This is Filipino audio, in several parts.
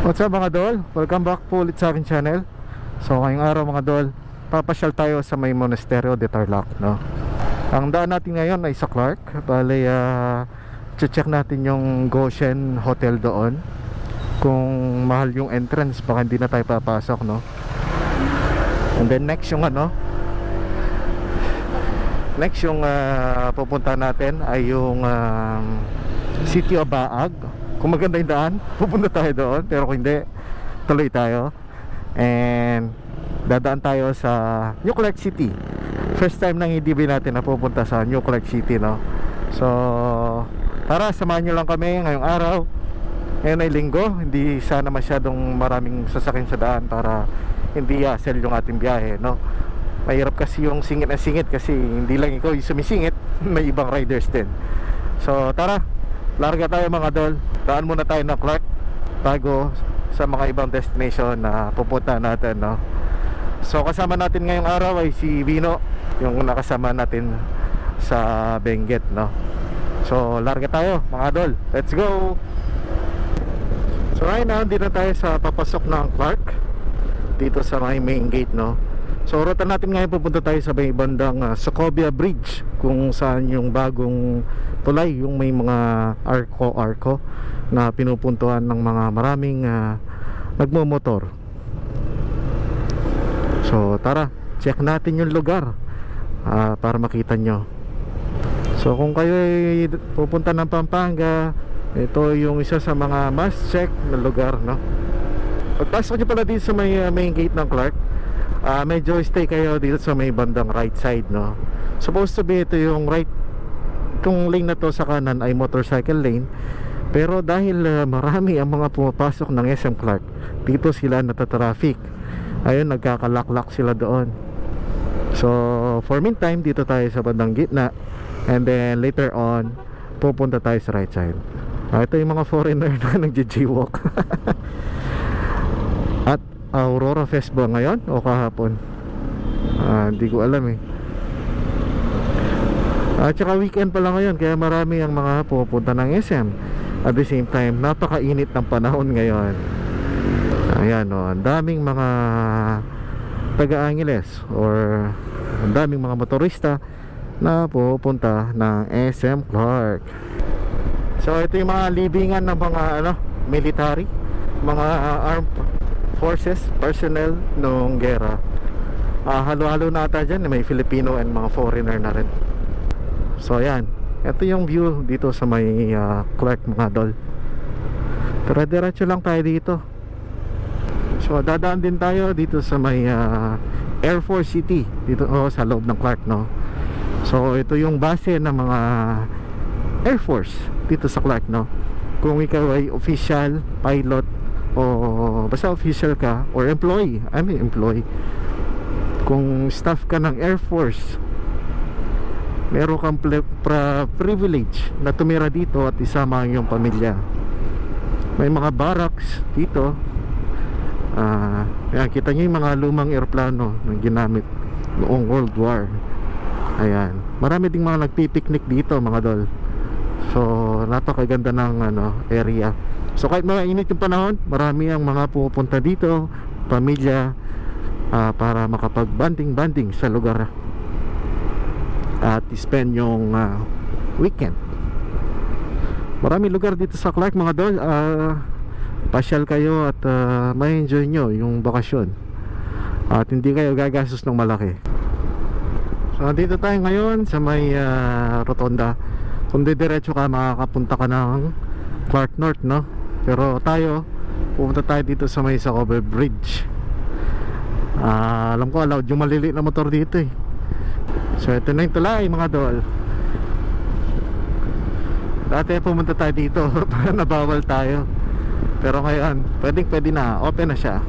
What's up mga dol? Welcome back po ulit sa aking channel. So ngayong araw mga dol, papasyal tayo sa may Monasterio de Tarlac, no? Ang daan natin ngayon ay sa Clark. Bale, check natin yung Goshen Hotel doon. Kung mahal yung entrance, baka hindi na tayo papasok, no? And then next yung pupunta natin ay yung City of Baag. Kung maganda yung daan, pupunta tayo doon. Pero kung hindi, tuloy tayo. And dadaan tayo sa New Clark City. First time ng EDB natin na pupunta sa New Clark City, no? So tara, samahan nyo lang kami ngayong araw. Ngayon ay linggo, hindi sana masyadong maraming sasakyan sa daan para hindi hassle yung ating biyahe, no? Mahirap kasi yung singit na singit kasi hindi lang ikaw yung sumisingit, may ibang riders din. So tara, larga tayo mga dol. Daan muna tayo ng Clark bago sa mga ibang destination na pupunta natin, no? So kasama natin ngayong araw ay si Vino, yung nakasama natin sa Benguet, no? So larga tayo mga dol, let's go. So right now, dito tayo sa papasok ng Clark, dito sa main gate, no? So ruta natin ngayon, pupunta tayo sa may bandang Sokovia Bridge, kung saan yung bagong tulay, yung may mga arko na pinupuntuhan ng mga maraming nagmomotor. So tara, check natin yung lugar para makita nyo. So kung kayo ay pupunta ng Pampanga, ito yung isa sa mga must check na lugar, no? Pagpasok nyo pala dito sa may main gate ng Clark, medyo stay kayo dito sa may bandang right side, no? Supposed to be ito yung right, itong lane na to sa kanan ay motorcycle lane. Pero dahil marami ang mga pumapasok ng SM Clark, dito sila natatraffic. Ayun, nagkakalaklak sila doon. So for meantime, dito tayo sa bandang gitna. And then later on, pupunta tayo sa right side. Ito yung mga foreigner na nagji-jaywalk. At Aurora Fest ba ngayon o kahapon? Hindi ko alam eh. At saka weekend pala ngayon, kaya marami ang mga pupunta ng SM. At the same time, napakainit ng panahon ngayon. Ayan o, ang daming mga taga-Angeles or ang daming mga motorista na pupunta ng SM Clark. So ito yung mga libingan ng mga military, mga armed forces, personnel noong gera. Halo-halo na ata dyan, may Filipino and mga foreigner na rin. So ayan, ito yung view dito sa may Clark mga dol. Diretso lang tayo dito. So dadaan din tayo dito sa may Air Force City dito, sa loob ng Clark, no? So ito yung base ng mga Air Force dito sa Clark, no? Kung ikaw ay official, pilot, o basta official ka or employee, employee, kung staff ka ng Air Force, meron kang privilege na tumira dito at isama ang iyong pamilya. May mga barracks dito. Ayan, kita nyo yung mga lumang aeroplano na ginamit noong World War. Ayan, marami ding mga nagpipiknik dito mga dol. So napakaganda ng area. So kahit mainit yung panahon, marami ang mga pupunta dito, pamilya, para makapag-banding sa lugar at spend yung weekend. Marami lugar dito sa Clark mga dol. Pasyal kayo at may enjoy nyo yung bakasyon at hindi kayo gagastos ng malaki. So dito tayo ngayon sa may rotonda. Kung diretso ka, makakapunta ka ng Clark North, no? Pero tayo, pupunta tayo dito sa may Sokovia Bridge. Alam ko allowed yung maliliit na motor dito eh. So ito na yung tulay mga dol. Dati pumunta tayo dito para nabawal tayo. Pero ngayon, pwede na, open na siya.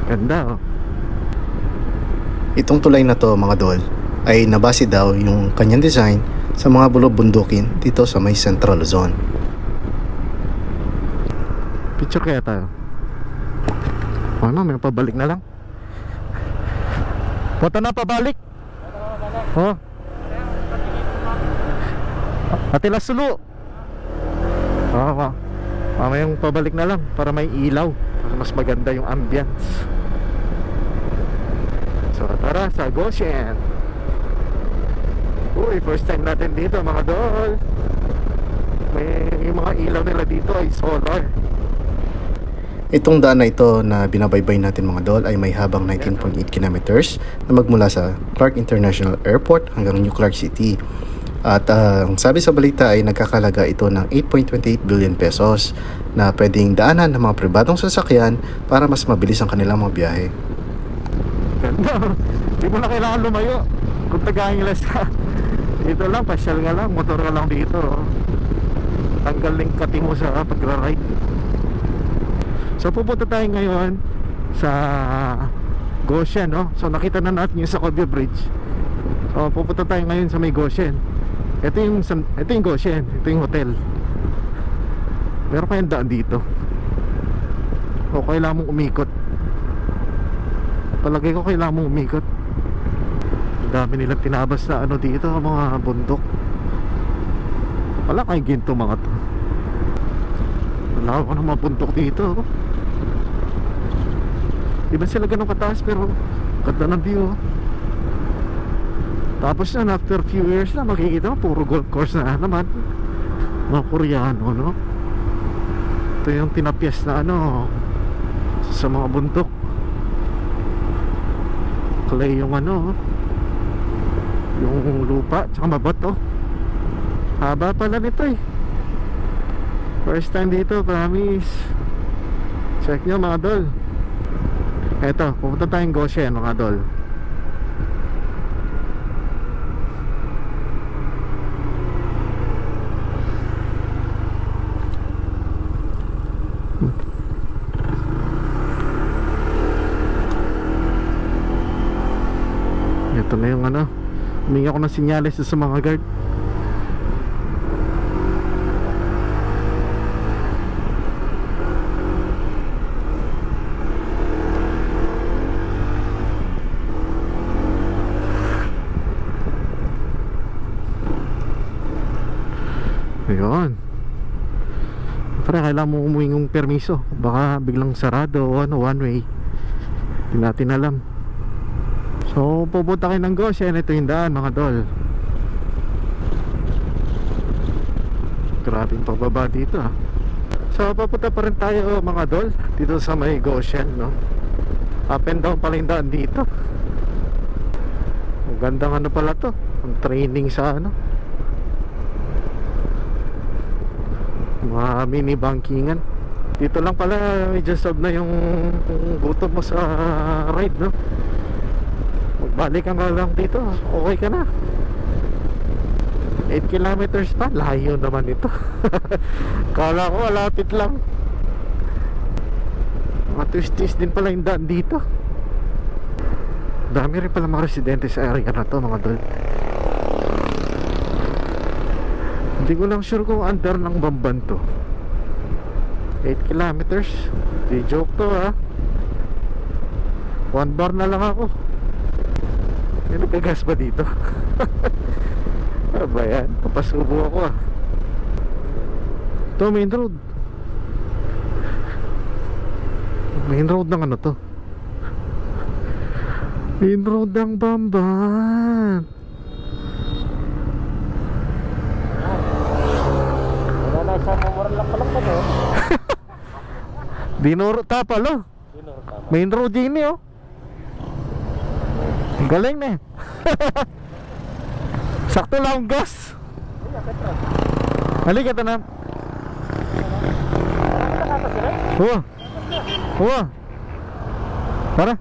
Ganda oh. Itong tulay na to mga dol ay nabase daw yung kanyang design sa mga bulok-bundukin dito sa may Central Luzon. Picture kaya tayo. May pabalik na lang. Punta na pabalik. Oh. Atila Sulu. Mamayang pabalik na lang para may ilaw, para mas maganda yung ambience. So tara sa Goshen. Uy, first time natin dito mga dol. Yung mga ilaw nila dito ay solar. Itong daan na ito na binabaybay natin mga dol ay may habang 19.8 kilometers na magmula sa Clark International Airport hanggang New Clark City. At ang sabi sa balita ay nagkakalaga ito ng 8.28 billion pesos na pwedeng daanan ng mga pribadong sasakyan para mas mabilis ang kanilang mga biyahe. Ganda. Hindi mo na kailangan lumayo. Kung tagahin nila sa dito lang, pasyal nga lang, motor ka lang dito. Tanggal link kati mo sa pagra-ride. So pupunta tayo ngayon sa Goshen, no? So nakita na natin yung sa Cobia Bridge. So pupunta tayo ngayon sa may Goshen. Ito yung Goshen, ito yung hotel. Meron kayong daan dito. O kailangan mong umikot. Palagay ko kailangan mong umikot. Dami nilang tinabas na ano dito, mga bundok. Wala kayong ginto mga to. Wala ko ng mga bundok dito. Di ba sila ganun kataas pero ganda ng view. Tapos na after few years na makikita mo puro golf course na naman. Mga Koreano, no? Ito yung tinapyas na ano sa mga bundok. Clay yung ano, yung lupa tsaka mabato. Haba pala nito eh. First time dito, promise. Check nyo mga dol. Eto, pupunta tayong Goshen mga dol. Ito na yung ano, humingi ako ng sinyales sa mga guard. Ayun. Pero kailangan mo umuwi ng permiso. Baka biglang sarado o ano, one way. Hindi natin alam. So pupunta kayo ng Goshen. Ito yung daan mga dol. Grabing pagbaba dito ah. So papunta pa rin tayo mga dol dito sa may Goshen, no? Up and down pala yung daan dito. Ang gandang ano pala to, ang training sa ano, mga mini bankingan. Dito lang pala medyo solve na yung gutom mo sa ride, no? Magbalik ka nga lang dito, okay ka na. 8 kilometers pa, layo naman ito. Kala ko malapit lang. Mga twisties din pala yung daan dito. Dami rin pala mga residente sa area na to mga dol. Hindi ko lang sure kung under ng Bamban to. 8 kilometers. Di joke to ha. 1 bar na lang ako. May nagkagas ba dito? Ano ba yan? Papasubo ako ah. Ito main road. Main road ng ano to? Main road ng Bamban. Wala na sa memoran lang pala ko, no? Dinuro tapalo. Main road din eh oh. Galing na eh. Sakto lang ang gas. Halika ito na. Huwa. Huwa. Tara.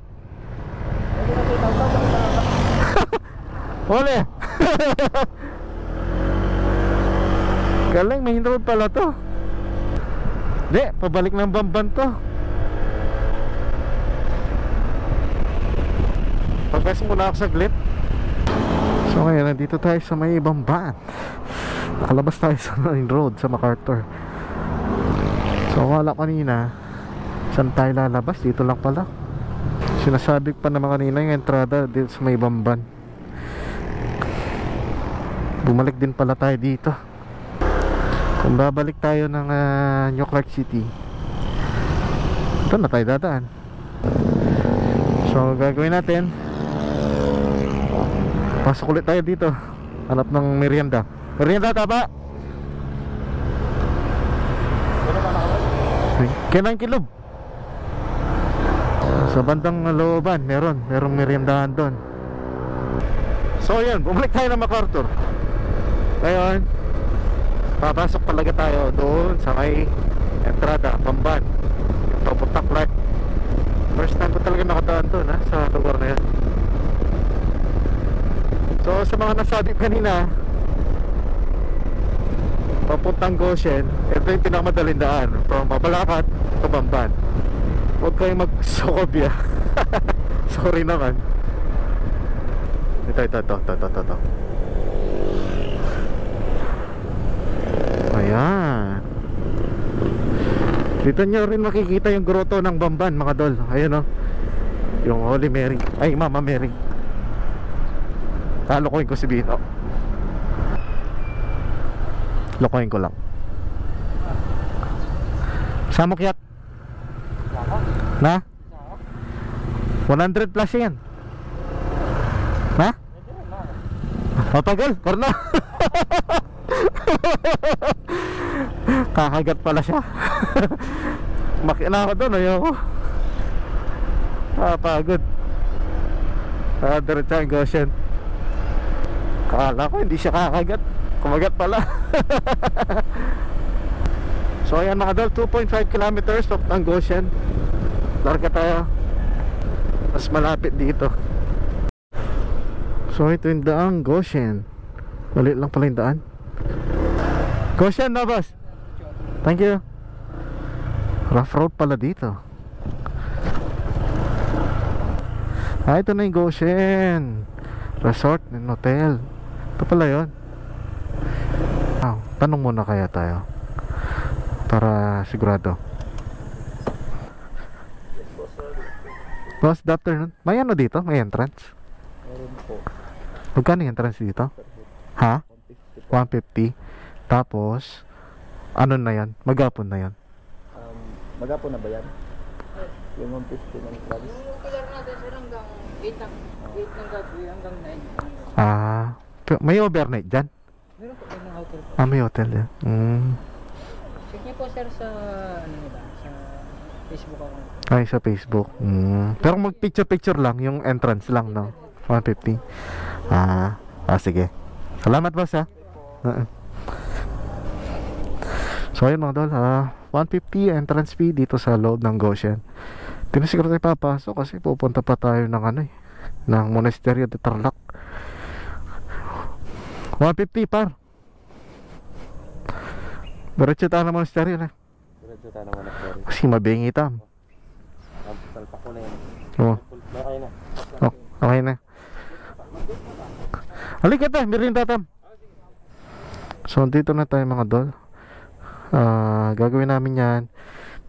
Ole. Galing, main road pala to. Di, pabalik ng Bamban to. Pagkas muna ako saglit. So ngayon, nandito tayo sa may Bamban. Nakalabas tayo sa main road, sa MacArthur. So wala kanina, saan tayo lalabas? Dito lang pala. Sinasabi pa naman kanina yung entrada dito sa may Bamban. Bumalik din pala tayo dito. babalik tayo ng New Clark City. Ito na tayo dadaan. So gagawin natin, pasok ulit tayo dito, hanap ng merienda. Merienda taba? Kinang kilob. Sa bandang looban merong meriendahan doon. So yan, bumalik tayo ng MacArthur. Ngayon papasok talaga tayo doon sa may entrada, Bamban, yung papuntang Clark. First time ko talaga nakadaan doon sa lugar na yan. So sa mga nasabi kanina papuntang Goshen, ito yung pinakamadaling daan from Mabalacat to Bamban. Huwag kayong magsokobya. Sorry naman. Ito ayan. Dito nyo rin makikita yung grotto ng Bamban, mga dol. Ayun o, yung Holy Mary. Ay, Mama Mary. Lokohin ko si Bino. Lokohin ko lang. Samokyat na 100 plus yan. Ha? Matagal, korna. Kakagat pala siya. Makina ako doon, ayoko. Pagod. Diretso ang Goshen. Kala ko hindi siya kakagat, kumagat pala. So ayan mga dol, 2.5 kilometers ng Goshen. Larga tayo, mas malapit dito. So ito yung daang Goshen. Maliit lang pala yung daan. Goshen na boss. Thank you. Rough road pala dito. Ito na yung Goshen Resort and Hotel. Ito pala yun. Tanong muna kaya tayo para sigurado. Boss, good afternoon. May ano dito? May entrance? Meron po. Magkano yung entrance dito? Ha? 150. Tapos ano na yan? Maghapon na yan? Maghapon na ba yan? Yung 150 ng entrance. Regular natin sir hanggang 8 ng gabi hanggang 9. May overnight dyan? Meron po kayo ng hotel po. May hotel yan. Check niyo po sir sa ano nila, sa Facebook account. Ay, sa Facebook. Pero mag picture lang, yung entrance lang, no? 150. Sige. Salamat boss ha. So ayun mga dol, 150 entrance fee dito sa loob ng Goshen. Tinasiguro tayo papasok kasi pupunta pa tayo ng ng Monasterio de Tarlac. 150 par. Diretso tayo ng monasterio na. Diretso tayo ng monasterio. Kasi mabingi tam. Salpak ko na yan. Oo. Okay na. Okay na. Halika tayo, merienda tam. So dito na tayo mga dol. Gagawin namin yan.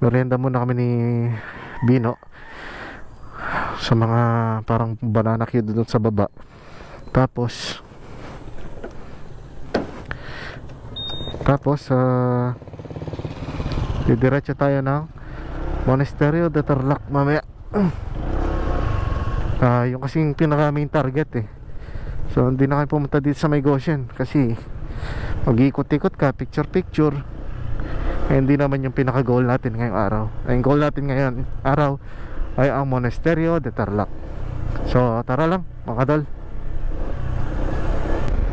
Merienda muna kami ni Bino sa mga parang banana cue doon sa baba. Tapos didiretso tayo ng Monasterio de Tarlac mamaya. Yung kasing pinaka main target So hindi na kayo pumunta dito sa may Goshen kasi mag-ikot-ikot ka, picture hindi naman yung pinaka goal natin ngayong araw. Ang goal natin ngayon araw ay ang Monasterio de Tarlac. So tara lang mga dol.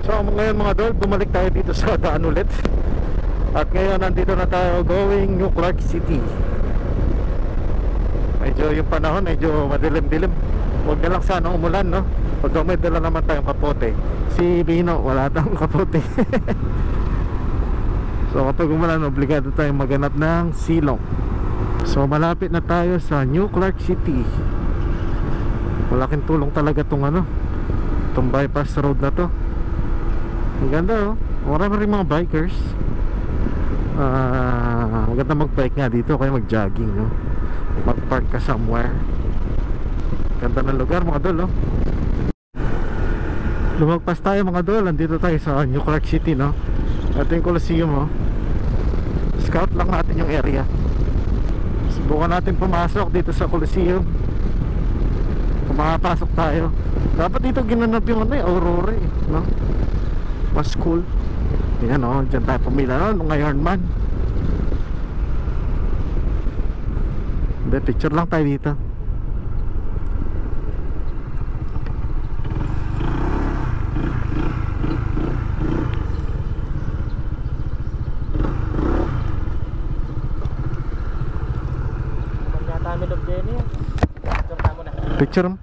So ngayon mga dol, bumalik tayo dito sa daan ulit. At ngayon nandito na tayo going New Clark City. Medyo yung panahon medyo madilim-dilim. Huwag na lang sana umulan, no? Pag may dala naman tayong kapote. Si Bino wala tayong kapote. So kapag umulan, obligado tayong maghanap ng silong. So malapit na tayo sa New Clark City. Malaking tulong talaga itong bypass road na to. Ang ganda, oh. Marami rin mga bikers. Maganda mag-bike nga dito, kaya mag-jogging, no? Mag-park ka somewhere. Ganda ng lugar mga dol, no? Lumagpas tayo mga dol, andito tayo sa New Clark City, no? Ito yung Coliseum, oh. Scout lang natin yung area. Subukan natin pumasok dito sa Coliseum. Kung makapasok tayo. Dapat dito ginanap yung Aurora no? Mas cool. Yan dyan tayo pumila nung ngayon man. Hindi, picture lang tayo dito. Picture mo.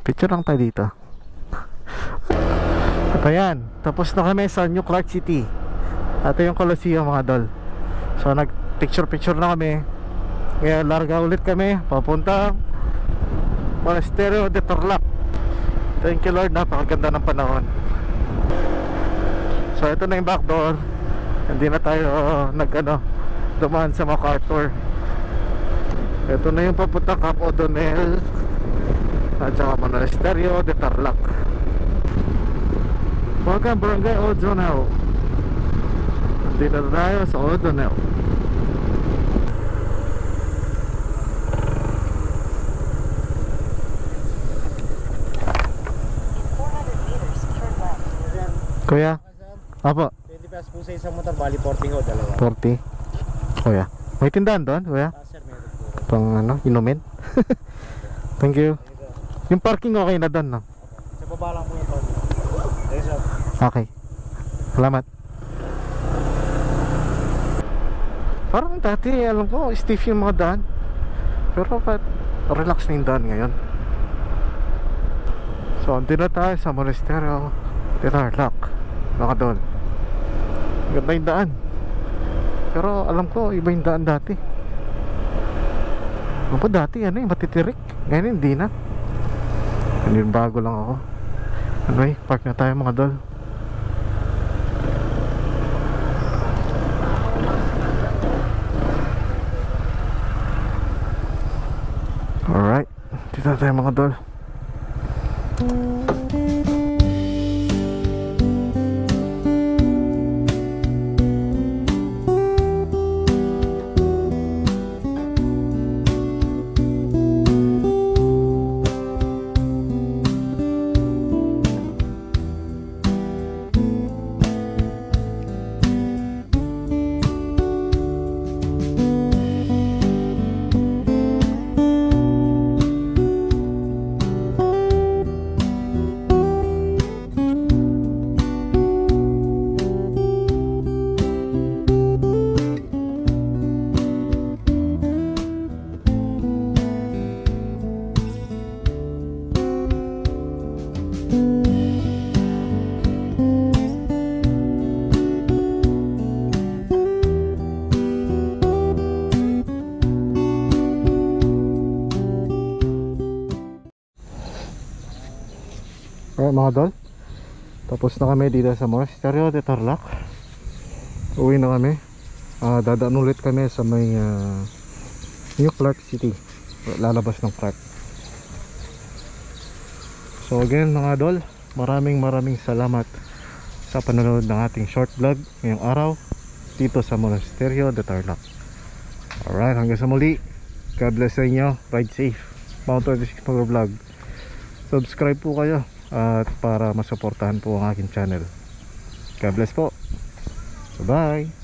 Picture lang tayo dito. At ayan, tapos na kami sa New Clark City. Ito yung Coliseum mga dol. So nag picture na kami. Kaya larga ulit kami papunta Monasterio de Tarlac. Thank you Lord, napakaganda ng panahon. So ito na yung back door. Hindi na tayo dumaan sa MacArthur. Ito na yung papunta Camp O'Donnell at saka Monasterio de Tarlac. Welcome Barangay O'Donnell. Dito na tayo sa O'Donnell. Kuya? Apo? 20 pesos po sa isang motor, bali 40 ho, dalawa. 40? Kuya? May tindahan doon, kuya? Sir, meron po. Pang inumin? Thank you. Yung parking okay na doon, no? Sa baba lang po yung parking. Yes, sir. Okay. Salamat. Parang dati, alam ko, stiff yung mga daan. Pero relax na yung daan ngayon. So, andun na tayo sa Monasterio de Tarlac. Baka doon. Ganda yung daan. Pero alam ko, iba yung daan dati. Alam ko dati, matitirik. Ngayon hindi na. Hindi, bago lang ako. Anyway, park na tayo mga dol. Alright, dito na tayo mga dol. Alright mga dol, tapos na kami dito sa Monasterio de Tarlac. Uwi na kami. Dadaan ulit kami sa may New Clark City. Lalabas ng Clark. So again mga dol, maraming salamat sa panonood ng ating short vlog ngayong araw dito sa Monasterio de Tarlac. Alright, hanggang sa muli. God bless sa inyo. Ride safe. Mount 26 Vlog. Subscribe po kayo at para masuportahan po ang aking channel. God bless po. Bye bye.